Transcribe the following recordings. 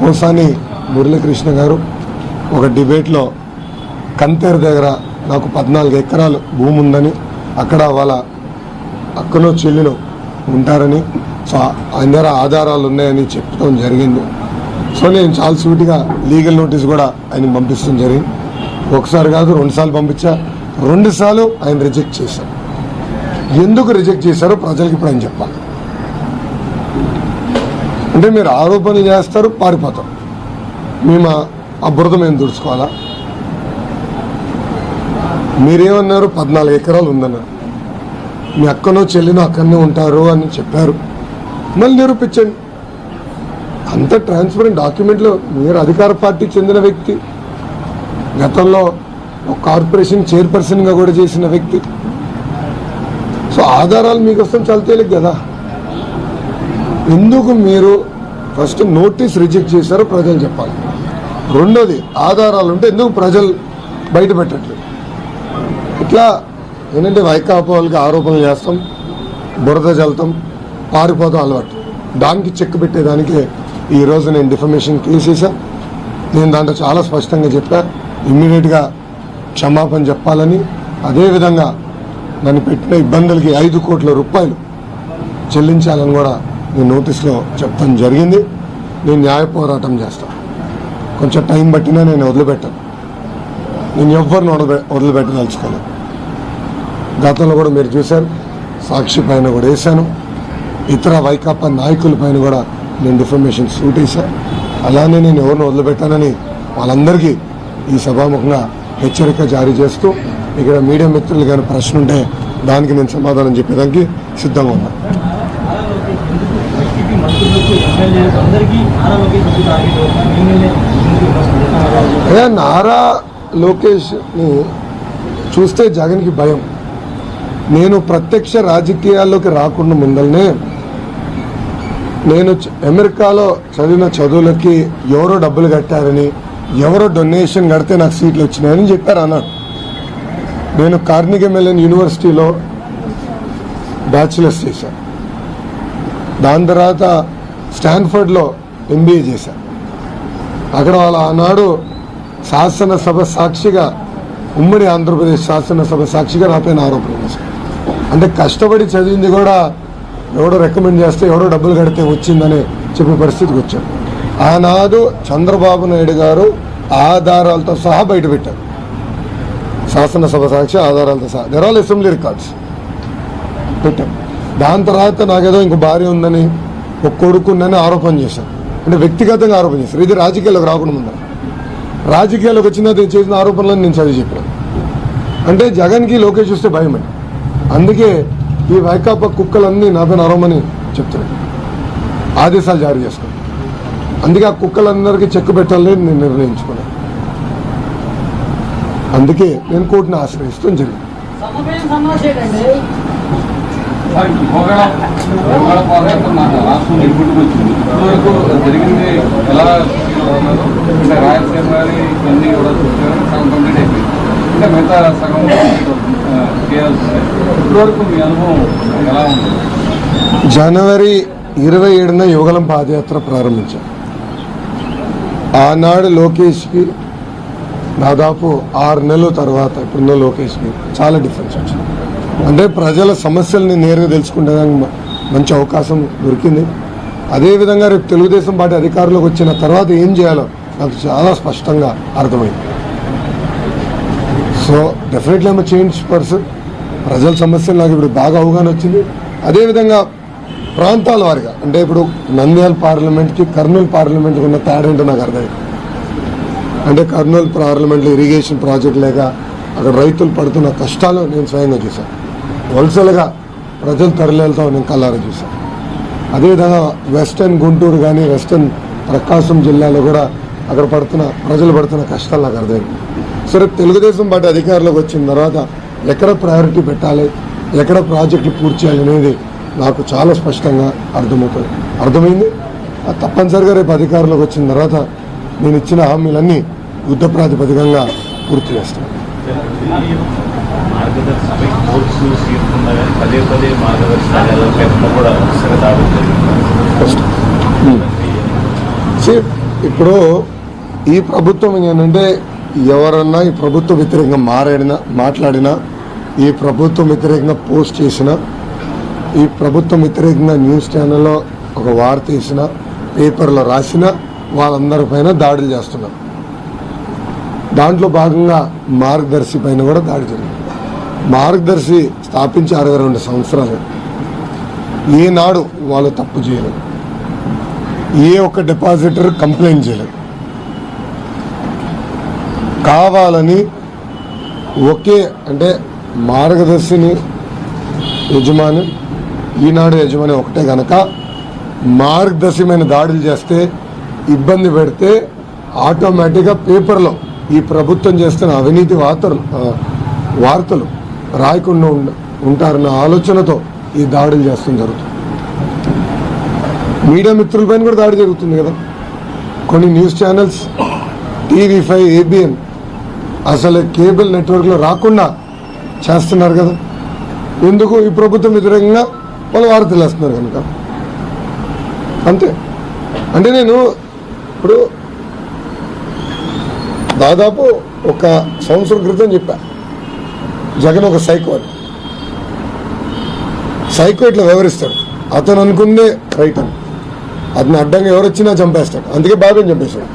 పోసాని మురళీకృష్ణ గారు ఒక డిబేట్లో కంతేరు దగ్గర నాకు 14 ఎకరాలు భూమి ఉందని, అక్కడ వాళ్ళ అక్కనో చెల్లినో ఉంటారని, సో ఆయన దగ్గర ఆధారాలు ఉన్నాయని చెప్పడం జరిగింది. సో నేను చాలా సూటిగా లీగల్ నోటీస్ కూడా ఆయన పంపించడం జరిగింది. ఒకసారి కాదు 2 సార్లు పంపించా. 2 సార్లు ఆయన రిజెక్ట్ చేశారు. ఎందుకు రిజెక్ట్ చేశారో ప్రజలకు ఇప్పుడు ఆయన చెప్పాలి. అంటే మీరు ఆరోపణలు చేస్తారు, పారిపోతారు. మేము ఆ బురద మేము దుడుచుకోవాలా? మీరేమన్నారు? 14 ఎకరాలు ఉందన్నారు. మీ అక్కనో చెల్లినో అక్కడనే ఉంటారు అని చెప్పారు. మళ్ళీ నిరూపించండి. అంత ట్రాన్స్పరెంట్ డాక్యుమెంట్లో మీరు అధికార పార్టీకి చెందిన వ్యక్తి, గతంలో ఒక కార్పొరేషన్ చైర్పర్సన్గా కూడా చేసిన వ్యక్తి. సో ఆధారాలు మీకోసం చాలా తేలిక కదా. ఎందుకు మీరు ఫస్ట్ నోటీస్ రిజెక్ట్ చేశారో ప్రజలు చెప్పాలి. రెండోది, ఆధారాలు ఉంటే ఎందుకు ప్రజలు బయట పెట్టట్లేదు? ఇట్లా ఏంటంటే వైకాపా వాళ్ళకి ఆరోపణలు చేస్తాం, బురద జల్తాం, పారిపోతాం అలవాటు. దానికి చెక్ పెట్టేదానికి ఈరోజు నేను డిఫమేషన్ కేసు వేసాను. నేను దాంట్లో చాలా స్పష్టంగా చెప్పా, ఇమ్మీడియట్గా క్షమాపణ చెప్పాలని. అదేవిధంగా నన్ను పెట్టిన ఇబ్బందులకి 5 కోట్ల రూపాయలు చెల్లించాలని కూడా నేను నోటీస్లో చెప్పడం జరిగింది. నేను న్యాయ పోరాటం చేస్తాను. కొంచెం టైం పట్టినా నేను వదిలిపెట్టాను. నేను ఎవరిని వదిలిపెట్టదలుచుకోలేదు. గతంలో కూడా మీరు చూశారు, సాక్షి పైన కూడా వేశాను, ఇతర వైకాపా నాయకుల పైన కూడా నేను డిఫర్మేషన్ సూట్ వేశాను. అలానే నేను ఎవరిని వదిలిపెట్టానని వాళ్ళందరికీ ఈ సభాముఖంగా హెచ్చరిక జారీ చేస్తూ, ఇక్కడ మీడియా మిత్రులు కానీ ప్రశ్న ఉంటే దానికి నేను సమాధానం చెప్పేదానికి సిద్ధంగా ఉన్నా. అదే నారా లోకేష్ని చూస్తే జగన్కి భయం. నేను ప్రత్యక్ష రాజకీయాల్లోకి రాకుండా ముందల్నే నేను అమెరికాలో చదివిన చదువులకి ఎవరో డబ్బులు కట్టారని, ఎవరో డొనేషన్ కడితే నాకు సీట్లు వచ్చినాయని చెప్పారు అన్నాడు. నేను కార్నెగీ మెల్లన్ యూనివర్సిటీలో బ్యాచిలర్స్ చేశాను. దాని తర్వాత స్టాన్ఫర్డ్లో MBA చేశాను. అక్కడ వాళ్ళ ఆనాడు శాసనసభ సాక్షిగా, ఉమ్మడి ఆంధ్రప్రదేశ్ శాసనసభ సాక్షిగా నా పైన ఆరోపణ చేశారు. అంటే కష్టపడి చదివింది కూడా ఎవడో రికమెండ్ చేస్తే, ఎవడో డబ్బులు కడితే వచ్చిందని చెప్పే పరిస్థితికి వచ్చారు. ఆనాడు చంద్రబాబు నాయుడు గారు ఆధారాలతో సహా బయటపెట్టారు. శాసనసభ సాక్షి ఆధారాలతో సహా, దెర్ ఆల్ అసెంబ్లీ రికార్డ్స్ పెట్టారు. దాని తర్వాత నాకేదో ఇంకో భార్య ఉందని, ఒక కొడుకుందని ఆరోపణ చేశారు. అంటే వ్యక్తిగతంగా ఆరోపణ చేశారు. ఇది రాజకీయాల్లోకి రాకుండా ముందు. రాజకీయాల్లోకి వచ్చిన చేసిన ఆరోపణలను నేను చదివి చెప్పాను. అంటే జగన్కి లోకేష్ చూస్తే భయం అండి. అందుకే ఈ వైకాపా కుక్కలన్నీ నా పైన అరవమని చెప్తున్నాను, ఆదేశాలు జారీ చేసుకున్నాను. అందుకే ఆ కుక్కలందరికీ చెక్ పెట్టాలని నేను నిర్ణయించుకున్నాను. అందుకే నేను కోర్టును ఆశ్రయిస్తాం జరిగింది. జనవరి 27న యువగలం పాదయాత్ర ప్రారంభించాం. ఆనాడు లోకేష్కి దాదాపు 6 నెలల తర్వాత ఇప్పుడున్న లోకేష్కి చాలా డిఫరెన్స్ వచ్చింది. అంటే ప్రజల సమస్యల్ని నేరుగా తెలుసుకునేదానికి మంచి అవకాశం దొరికింది. అదేవిధంగా రేపు తెలుగుదేశం పార్టీ అధికారంలోకి వచ్చిన తర్వాత ఏం చేయాలో నాకు చాలా స్పష్టంగా అర్థమైంది. So definitely I'm change person. ప్రజల సమస్యలు నాకు ఇప్పుడు బాగా అవగాహన వచ్చింది. అదేవిధంగా ప్రాంతాల వారిగా, అంటే ఇప్పుడు నంద్యాల పార్లమెంట్కి కర్నూలు పార్లమెంట్కి ఉన్న తేడా ఏంటో నాకు అర్థమైంది. అంటే కర్నూలు పార్లమెంట్లో ఇరిగేషన్ ప్రాజెక్ట్ లేక అక్కడ రైతులు పడుతున్న కష్టాలు నేను స్వయంగా చూశాను. వలసలుగా ప్రజలు తరలితో నేను కళ్ళారా చూశాను. అదేవిధంగా వెస్టర్న్ గుంటూరు కానీ వెస్టర్న్ ప్రకాశం జిల్లాలో కూడా అక్కడ ప్రజలు పడుతున్న కష్టాలు నాకు అర్థమైంది. సరే, తెలుగుదేశం పార్టీ అధికారంలోకి వచ్చిన తర్వాత ఎక్కడ ప్రయారిటీ పెట్టాలి, ఎక్కడ ప్రాజెక్టులు పూర్తి చేయాలి అనేది నాకు చాలా స్పష్టంగా అర్థమైంది. తప్పనిసరిగా రేపు అధికారంలోకి వచ్చిన తర్వాత నేను ఇచ్చిన హామీలన్నీ యుద్ధ ప్రాతిపదికంగా పూర్తి చేస్తాను. ఇప్పుడు ఈ ప్రభుత్వం ఏంటంటే ఎవరన్నా ఈ ప్రభుత్వ వ్యతిరేకంగా మాట్లాడినా, ఈ ప్రభుత్వం వ్యతిరేకంగా పోస్ట్ చేసినా, ఈ ప్రభుత్వం వ్యతిరేకంగా న్యూస్ ఛానల్లో ఒక వార్త వేసినా, పేపర్లో రాసినా వాళ్ళందరిపైన దాడులు చేస్తున్నారు. దాంట్లో భాగంగా మార్గదర్శి పైన కూడా దాడి జరిగింది. మార్గదర్శి స్థాపించి 62 సంవత్సరాలు. ఏనాడు వాళ్ళు తప్పు చేయలేదు, ఏ ఒక్క డిపాజిటర్ కంప్లైంట్ చేయలేదు. కావాలని ఒకే అంటే మార్గదర్శిని యజమాని, ఈనాడు యజమాని ఒకటే కనుక మార్గదర్శి మీద దాడులు చేస్తే, ఇబ్బంది పెడితే ఆటోమేటిక్గా పేపర్లో ఈ ప్రభుత్వం చేస్తున్న అవినీతి వార్తలు రాయకుండా ఉంటారన్న ఆలోచనతో ఈ దాడులు చేస్తూ జరుగుతుంది. మీడియా మిత్రులపైన కూడా దాడి జరుగుతుంది కదా. కొన్ని న్యూస్ ఛానల్స్ TV5, ABN అసలు కేబుల్ నెట్వర్క్లో రాకుండా చేస్తున్నారు కదా. ఎందుకు? ఈ ప్రభుత్వం వ్యతిరేకంగా వాళ్ళు వార్తలు వేస్తున్నారు కనుక. అంతే. అంటే నేను ఇప్పుడు దాదాపు ఒక సంవత్సరం క్రితం చెప్పా, జగన్ ఒక సైకో ఇట్లా వ్యవహరిస్తాడు. అతను అనుకుందే రైట్ అని, అతను అడ్డంగా ఎవరు వచ్చినా చంపేస్తాడు. అందుకే బాబాని చంపేశాడు.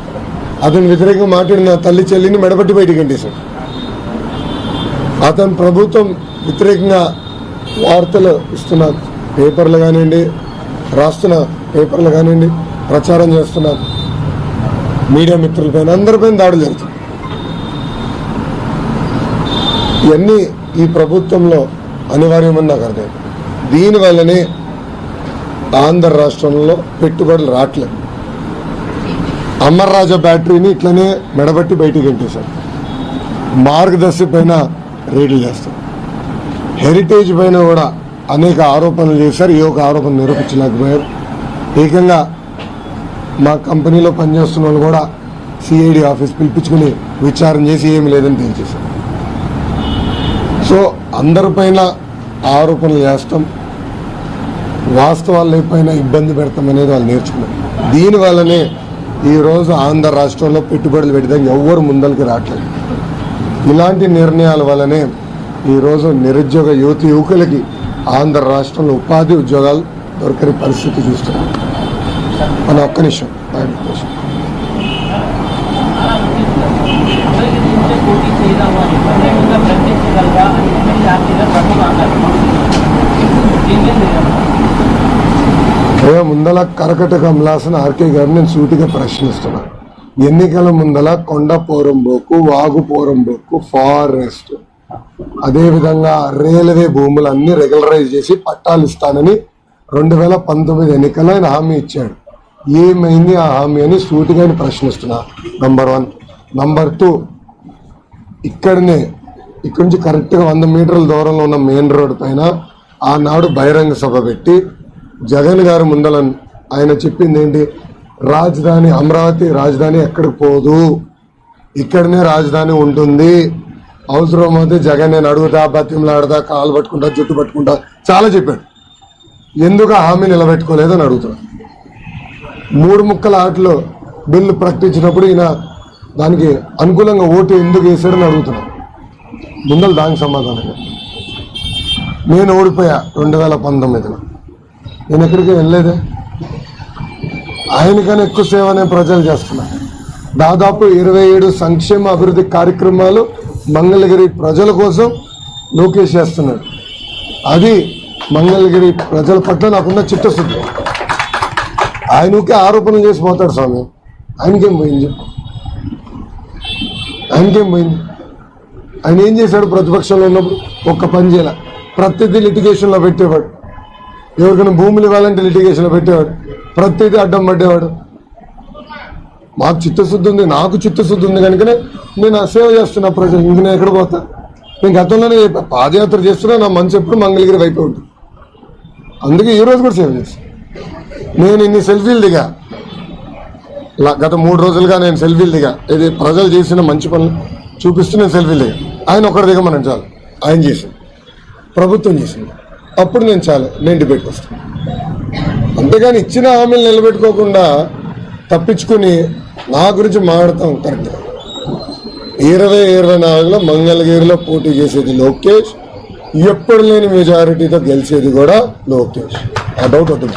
అతను వ్యతిరేకంగా మాట్లాడిన తల్లి చెల్లిని మెడబట్టి బయటికి గంటేశాడు. అతను ప్రభుత్వం వ్యతిరేకంగా వార్తలు ఇస్తున్న పేపర్లు కానివ్వండి, రాస్తున్న పేపర్లు కానివ్వండి, ప్రచారం చేస్తున్న మీడియా మిత్రులపైన అందరిపైన దాడులు జరుగుతుంది. ఇవన్నీ ఈ ప్రభుత్వంలో అనివార్యమని నాకు అర్థం. దీనివల్లనే ఆంధ్ర రాష్ట్రంలో పెట్టుబడులు రావట్లేదు. అమర్రాజా బ్యాటరీని ఇట్లనే మెడబట్టి బయటికి గంటేశారు. మార్గదర్శి పైన రేడ్లు చేస్తారు. హెరిటేజ్ పైన కూడా అనేక ఆరోపణలు చేశారు. ఏ ఒక ఆరోపణ నిరూపించలేకపోయారు. ఏకంగా మా కంపెనీలో పనిచేస్తున్న వాళ్ళు కూడా CID ఆఫీస్ పిలిపించుకుని విచారణ చేసి ఏమి లేదని తేల్చేశారు. సో అందరిపైన ఆరోపణలు చేస్తాం, వాస్తవాల పైన ఇబ్బంది పెడతాం అనేది వాళ్ళు నేర్చుకున్నారు. దీనివల్లనే ఈరోజు ఆంధ్ర రాష్ట్రంలో పెట్టుబడులు పెట్టడం ఎవ్వరు ముందరికి రావట్లేదు. ఇలాంటి నిర్ణయాల వల్లనే ఈరోజు నిరుద్యోగ యువకులకి ఆంధ్ర రాష్ట్రంలో ఉపాధి ఉద్యోగాలు దొరకని పరిస్థితి చూస్తున్నాం. మన ఒక్క నిమిషం ముందల కరకట కమలాసన RK గారిని నేను సూటిగా ప్రశ్నిస్తున్నాను. ఎన్నికల ముందల కొండ పోరంబోకు, వాగు పోరంబోకు, ఫారెస్ట్, అదేవిధంగా రైల్వే భూములన్నీ రెగ్యులరైజ్ చేసి పట్టాలు ఇస్తానని 2019 ఎన్నికల్లో ఆయన హామీ ఇచ్చాడు. ఏమైంది ఆ హామీ అని సూటిగా ప్రశ్నిస్తున్నా. నంబర్ 1. నంబర్ 2, ఇక్కడి నుంచి కరెక్ట్గా 100 మీటర్ల దూరంలో ఉన్న మెయిన్ రోడ్ పైన ఆనాడు బహిరంగ సభ పెట్టి జగన్ గారు ముందల ఆయన చెప్పింది ఏంటి? రాజధాని అమరావతి రాజధాని ఎక్కడికి పోదు, ఇక్కడనే రాజధాని ఉంటుంది. అవసరమైతే జగన్ నేను అడుగుతా, బతిమలాడతా, కాలు పట్టుకుంటా, జుట్టు పట్టుకుంటా చాలా చెప్పాడు. ఎందుకు ఆ హామీ నిలబెట్టుకోలేదని అడుగుతున్నా. 3 ముక్కల ఆటలో బిల్లు ప్రకటించినప్పుడు ఈయన దానికి అనుకూలంగా ఓటు ఎందుకు వేశాడని అడుగుతున్నా. ముందర దానికి సమాధానంగా నేను ఓడిపోయా 2019లో. నేను ఎక్కడికి వెళ్ళలేదే. ఆయనకన్నా ఎక్కువ సేవనే ప్రజలు చేస్తున్నా. దాదాపు 27 సంక్షేమ అభివృద్ధి కార్యక్రమాలు మంగళగిరి ప్రజల కోసం లోకేష్ చేస్తున్నాడు. అది మంగళగిరి ప్రజల పట్ల నాకున్న చిత్తశుద్ధి. ఆయనకే ఆరోపణలు చేసి పోతాడు స్వామి. ఆయనకేం పోయింది? ఆయన ఏం చేశాడు? ప్రతిపక్షంలో ఉన్నప్పుడు ఒక్క పని చేయాల. ప్రతిదీ లిటిగేషన్లో పెట్టేవాడు. ఎవరికైనా భూములు ఇవ్వాలంటే లిటిగేషన్లో పెట్టేవాడు. ప్రతిదీ అడ్డం పడ్డేవాడు. మాకు చిత్తశుద్ధి ఉంది, నాకు చిత్తశుద్ధి ఉంది కనుకనే నేను సేవ చేస్తున్నా ప్రజలు. ఇంక నేను ఎక్కడ పోతా? నేను గతంలోనే పాదయాత్ర చేస్తున్నా. నా మనసు ఎప్పుడు మంగళగిరి వైపు ఉంటుంది. అందుకే ఈరోజు కూడా సేవ చేస్తాను. నేను ఇన్ని సెల్ఫీలు దిగా, గత 3 రోజులుగా నేను సెల్ఫీలు దిగా. ఇది ప్రజలు చేసిన మంచి పనులు చూపిస్తూ నేను సెల్ఫీలు దిగా. ఆయన ఒకటి దిగమని చాలు. ఆయన చేసింది, ప్రభుత్వం చేసింది. అప్పుడు నేను డిబేట్కి వస్తాను. అంతేగాని ఇచ్చిన హామీలు నిలబెట్టుకోకుండా తప్పించుకుని నా గురించి మాట్లాడతాం కరెక్ట్. 2024లో మంగళగిరిలో పోటీ చేసేది లోకేష్, ఎప్పుడు లేని మెజారిటీతో గెలిచేది కూడా లోకేష్. ఆ డౌట్ వద్దు.